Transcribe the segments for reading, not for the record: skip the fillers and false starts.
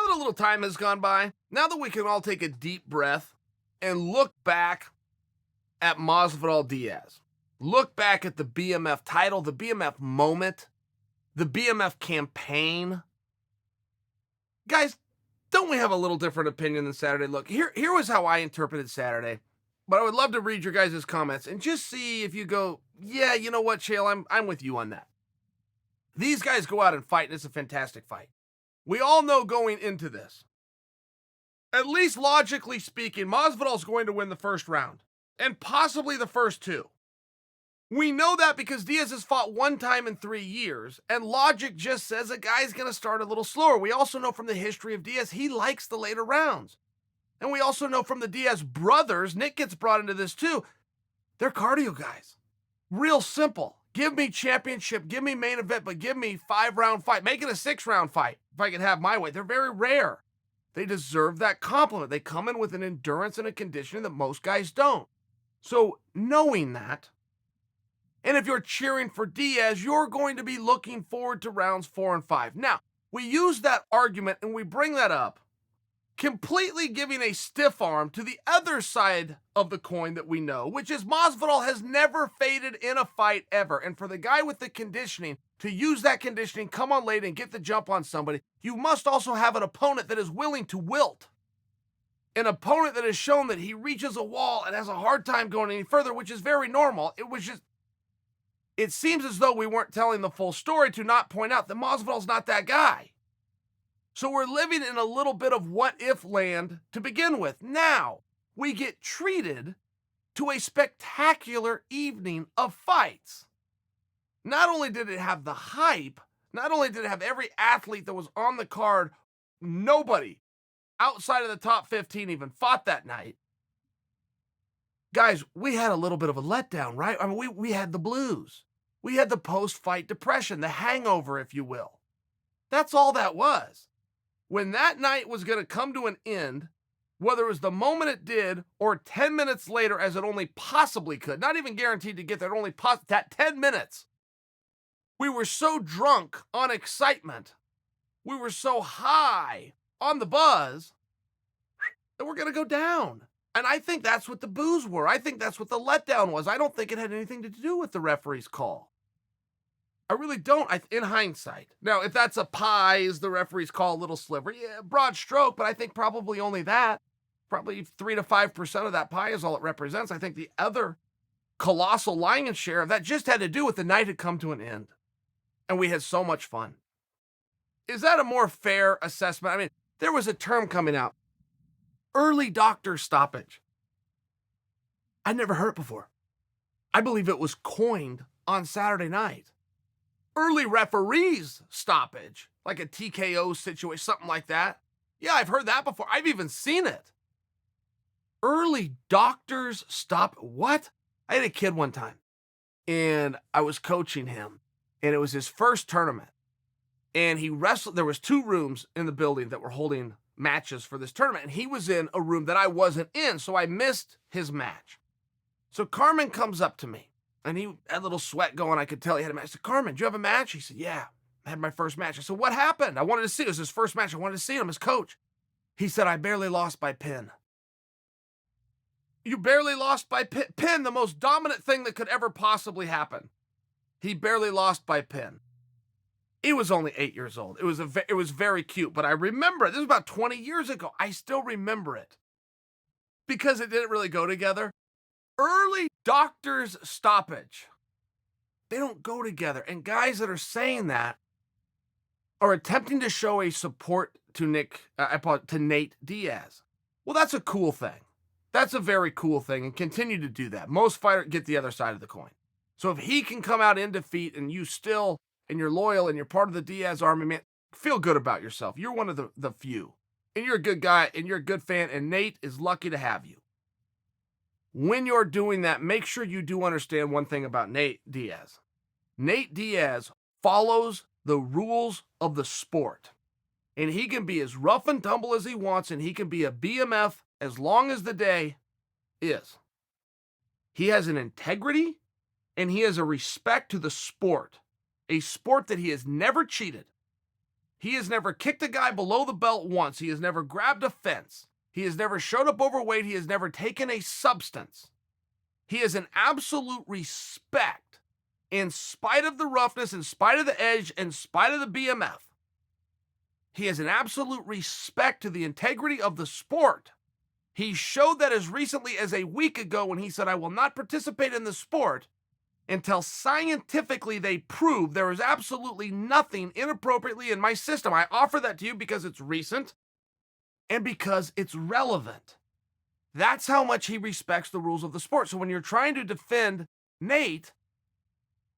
that a little time has gone by, now that we can all take a deep breath and look back at Masvidal Diaz, look back at the BMF title, the BMF moment, the BMF campaign, guys, don't we have a little different opinion than Saturday? Look, here was how I interpreted Saturday, but I would love to read your guys' comments and just see if you go, yeah, you know what, Chael, I'm with you on that. These guys go out and fight, and it's a fantastic fight. We all know going into this, at least logically speaking, Masvidal's going to win the first round, and possibly the first two. We know that because Diaz has fought one time in 3 years, and logic just says a guy's going to start a little slower. We also know from the history of Diaz, he likes the later rounds. And we also know from the Diaz brothers, Nick gets brought into this too, they're cardio guys. Real simple. Give me championship, give me main event, but give me 5-round fight. Make it a 6-round fight if I can have my way. They're very rare. They deserve that compliment. They come in with an endurance and a conditioning that most guys don't. So knowing that, and if you're cheering for Diaz, you're going to be looking forward to rounds 4 and 5. Now, we use that argument and we bring that up, completely giving a stiff arm to the other side of the coin that we know, which is Masvidal has never faded in a fight ever. And for the guy with the conditioning to use that conditioning, come on late and get the jump on somebody, you must also have an opponent that is willing to wilt. An opponent that has shown that he reaches a wall and has a hard time going any further, which is very normal. It seems as though we weren't telling the full story to not point out that Masvidal's not that guy. So we're living in a little bit of what-if land to begin with. Now, we get treated to a spectacular evening of fights. Not only did it have the hype, not only did it have every athlete that was on the card, nobody outside of the top 15 even fought that night. Guys, we had a little bit of a letdown, right? I mean, we had the blues. We had the post-fight depression, the hangover, if you will. That's all that was. When that night was going to come to an end, whether it was the moment it did or 10 minutes later as it only possibly could, not even guaranteed to get there, only that 10 minutes, we were so drunk on excitement, we were so high on the buzz that we're going to go down. And I think that's what the boos were. I think that's what the letdown was. I don't think it had anything to do with the referee's call. I really don't, in hindsight. Now, if that's a pie, is the referee's call a little sliver? Yeah, broad stroke, but I think probably only that. Probably 3 to 5% of that pie is all it represents. I think the other colossal lion's share of that just had to do with the night had come to an end. And we had so much fun. Is that a more fair assessment? I mean, there was a term coming out. Early doctor stoppage. I'd never heard it before. I believe it was coined on Saturday night. Early referees stoppage, like a TKO situation, something like that. Yeah, I've heard that before. I've even seen it. Early doctors stop. What? I had a kid one time, and I was coaching him, and it was his first tournament. And he wrestled. There was 2 rooms in the building that were holding matches for this tournament, and he was in a room that I wasn't in, so I missed his match. So Carmen comes up to me, and he had a little sweat going. I could tell he had a match. I said, Carmen, do you have a match? He said, yeah, I had my first match. I said, what happened? I wanted to see it. It was his first match. I wanted to see him as coach. He said, I barely lost by pin. You barely lost by pin? Pin, the most dominant thing that could ever possibly happen. He barely lost by pin. He was only 8 years old. It was very cute, but I remember it. This was about 20 years ago. I still remember it because it didn't really go together. Early doctor's stoppage. They don't go together. And guys that are saying that are attempting to show a support to Nate Diaz. Well, that's a cool thing. That's a very cool thing, and continue to do that. Most fighters get the other side of the coin. So if he can come out in defeat and you still, and you're loyal and you're part of the Diaz army, man, feel good about yourself. You're one of the few. And you're a good guy, and you're a good fan, and Nate is lucky to have you. When you're doing that, make sure you do understand one thing about Nate Diaz. Nate Diaz follows the rules of the sport. And he can be as rough and tumble as he wants, and he can be a BMF as long as the day is. He has an integrity, and he has a respect to the sport. A sport that he has never cheated. He has never kicked a guy below the belt once. He has never grabbed a fence. He has never showed up overweight. He has never taken a substance. He has an absolute respect, in spite of the roughness, in spite of the edge, in spite of the BMF. He has an absolute respect to the integrity of the sport. He showed that as recently as a week ago when he said, I will not participate in the sport until scientifically they prove there is absolutely nothing inappropriately in my system. I offer that to you because it's recent and because it's relevant. That's how much he respects the rules of the sport. So when you're trying to defend Nate,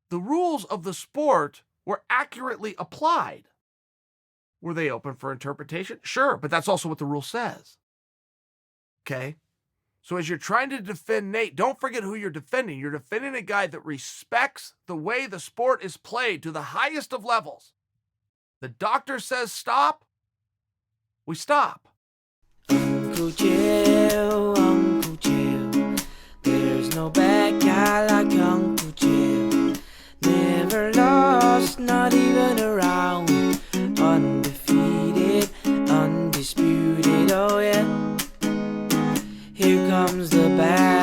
the rules of the sport were accurately applied. Were they open for interpretation? Sure, but that's also what the rule says. Okay? So as you're trying to defend Nate, don't forget who you're defending. You're defending a guy that respects the way the sport is played to the highest of levels. The doctor says stop, we stop. Uncle Chael, there's no bad guy like Uncle Chael. Never lost, not even a round. Undefeated, undisputed, oh yeah. Here comes the bad